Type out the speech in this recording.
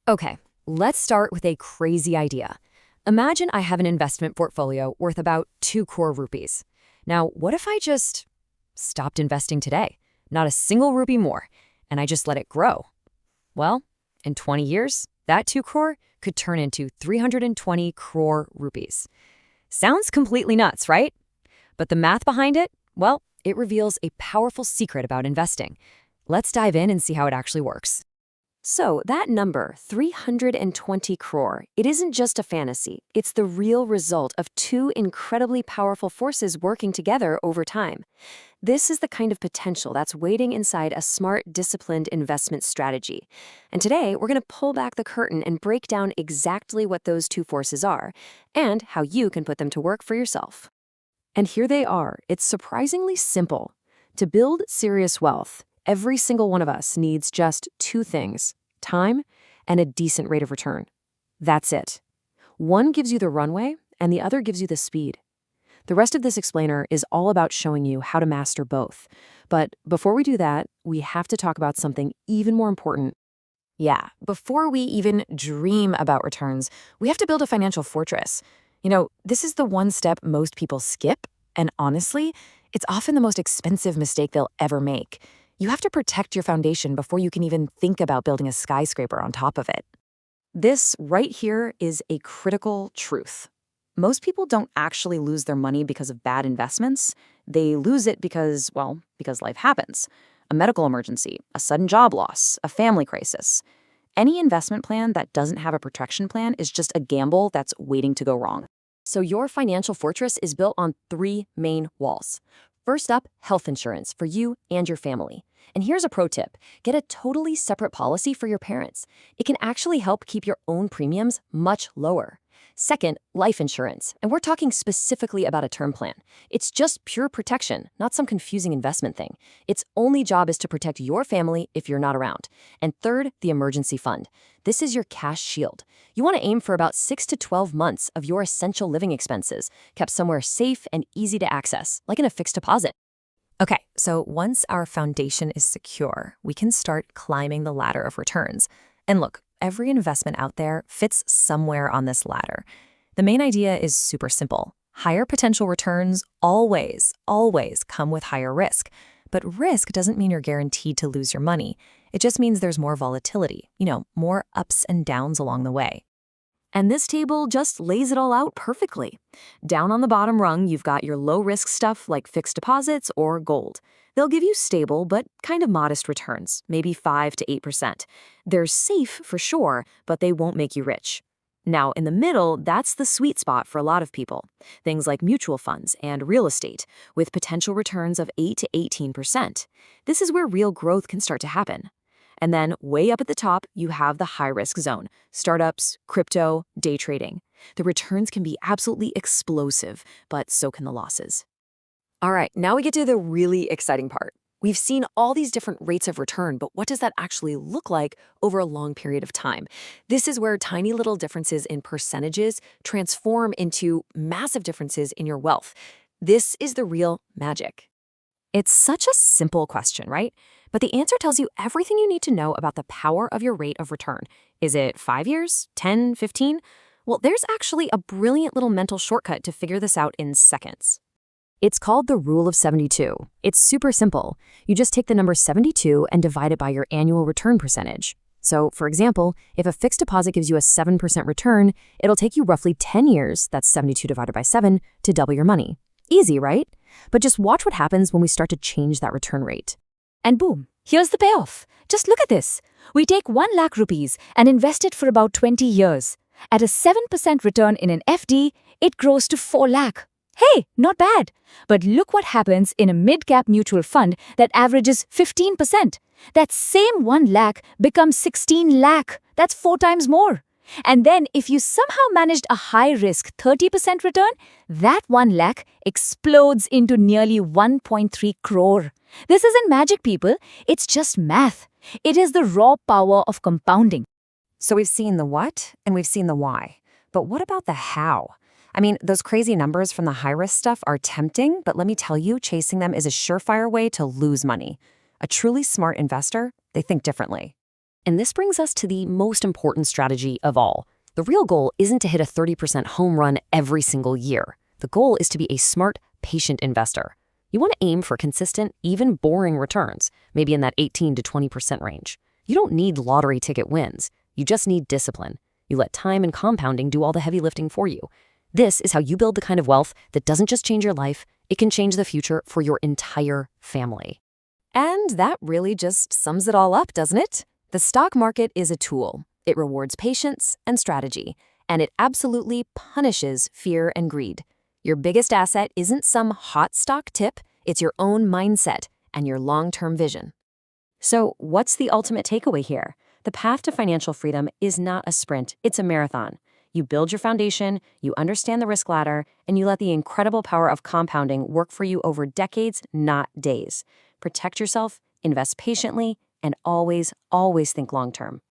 Okay, let's start with a crazy idea. Imagine I have an investment portfolio worth about 2 crore rupees. Now, what if I just stopped investing today? Not a single rupee more, and I just let it grow. Well, in 20 years, that 2 crore could turn into 320 crore rupees. Sounds completely nuts, right? But the math behind it, well, it reveals a powerful secret about investing. Let's dive in and see how it actually works. So that number, 320 crore, it isn't just a fantasy. It's the real result of two incredibly powerful forces working together over time. This is the kind of potential that's waiting inside a smart, disciplined investment strategy. And today, we're going to pull back the curtain and break down exactly what those two forces are and how you can put them to work for yourself. And here they are. It's surprisingly simple. To build serious wealth, every single one of us needs just two things: time and a decent rate of return. That's it. One gives you the runway, and the other gives you the speed. The rest of this explainer is all about showing you how to master both. But before we do that, we have to talk about something even more important. Yeah, before we even dream about returns, we have to build a financial fortress. This is the one step most people skip, and honestly, it's often the most expensive mistake they'll ever make. You have to protect your foundation before you can even think about building a skyscraper on top of it. This right here is a critical truth. Most people don't actually lose their money because of bad investments. They lose it because life happens. A medical emergency, a sudden job loss, a family crisis. Any investment plan that doesn't have a protection plan is just a gamble that's waiting to go wrong. So your financial fortress is built on three main walls. First up, health insurance for you and your family. And here's a pro tip. Get a totally separate policy for your parents. It can actually help keep your own premiums much lower. Second, life insurance. And we're talking specifically about a term plan. It's just pure protection, not some confusing investment thing. Its only job is to protect your family if you're not around. And third, the emergency fund. This is your cash shield. You want to aim for about 6 to 12 months of your essential living expenses, kept somewhere safe and easy to access, like in a fixed deposit. Okay, so once our foundation is secure, we can start climbing the ladder of returns. And look, every investment out there fits somewhere on this ladder. The main idea is super simple. Higher potential returns always come with higher risk. But risk doesn't mean you're guaranteed to lose your money. It just means there's more volatility, more ups and downs along the way. And this table just lays it all out perfectly. Down on the bottom rung, you've got your low-risk stuff like fixed deposits or gold. They'll give you stable but kind of modest returns, maybe 5 to 8%. They're safe for sure, but they won't make you rich. Now, in the middle, that's the sweet spot for a lot of people. Things like mutual funds and real estate, with potential returns of 8 to 18%. This is where real growth can start to happen. And then way up at the top, you have the high-risk zone: startups, crypto, day trading. The returns can be absolutely explosive, but so can the losses. All right, now we get to the really exciting part. We've seen all these different rates of return, but what does that actually look like over a long period of time? This is where tiny little differences in percentages transform into massive differences in your wealth. This is the real magic. It's such a simple question, right? But the answer tells you everything you need to know about the power of your rate of return. Is it 5 years, 10, 15? Well, there's actually a brilliant little mental shortcut to figure this out in seconds. It's called the Rule of 72. It's super simple. You just take the number 72 and divide it by your annual return percentage. So, for example, if a fixed deposit gives you a 7% return, it'll take you roughly 10 years, that's 72 divided by 7, to double your money. Easy, right? But just watch what happens when we start to change that return rate. And boom, here's the payoff. Just look at this. We take 1 lakh rupees and invest it for about 20 years. At a 7% return in an FD, it grows to 4 lakh. Hey, not bad. But look what happens in a mid-cap mutual fund that averages 15%. That same 1 lakh becomes 16 lakh. That's 4 times more. And then if you somehow managed a high-risk 30% return, that 1 lakh explodes into nearly 1.3 crore. This isn't magic, people. It's just math. It is the raw power of compounding. So we've seen the what and we've seen the why. But what about the how? I mean, those crazy numbers from the high-risk stuff are tempting, but let me tell you, chasing them is a surefire way to lose money. A truly smart investor, they think differently. And this brings us to the most important strategy of all. The real goal isn't to hit a 30% home run every single year. The goal is to be a smart, patient investor. You want to aim for consistent, even boring returns, maybe in that 18 to 20% range. You don't need lottery ticket wins. You just need discipline. You let time and compounding do all the heavy lifting for you. This is how you build the kind of wealth that doesn't just change your life, it can change the future for your entire family. And that really just sums it all up, doesn't it? The stock market is a tool. It rewards patience and strategy, and it absolutely punishes fear and greed. Your biggest asset isn't some hot stock tip, it's your own mindset and your long-term vision. So, what's the ultimate takeaway here? The path to financial freedom is not a sprint, it's a marathon. You build your foundation, you understand the risk ladder, and you let the incredible power of compounding work for you over decades, not days. Protect yourself, invest patiently, and always, always think long-term.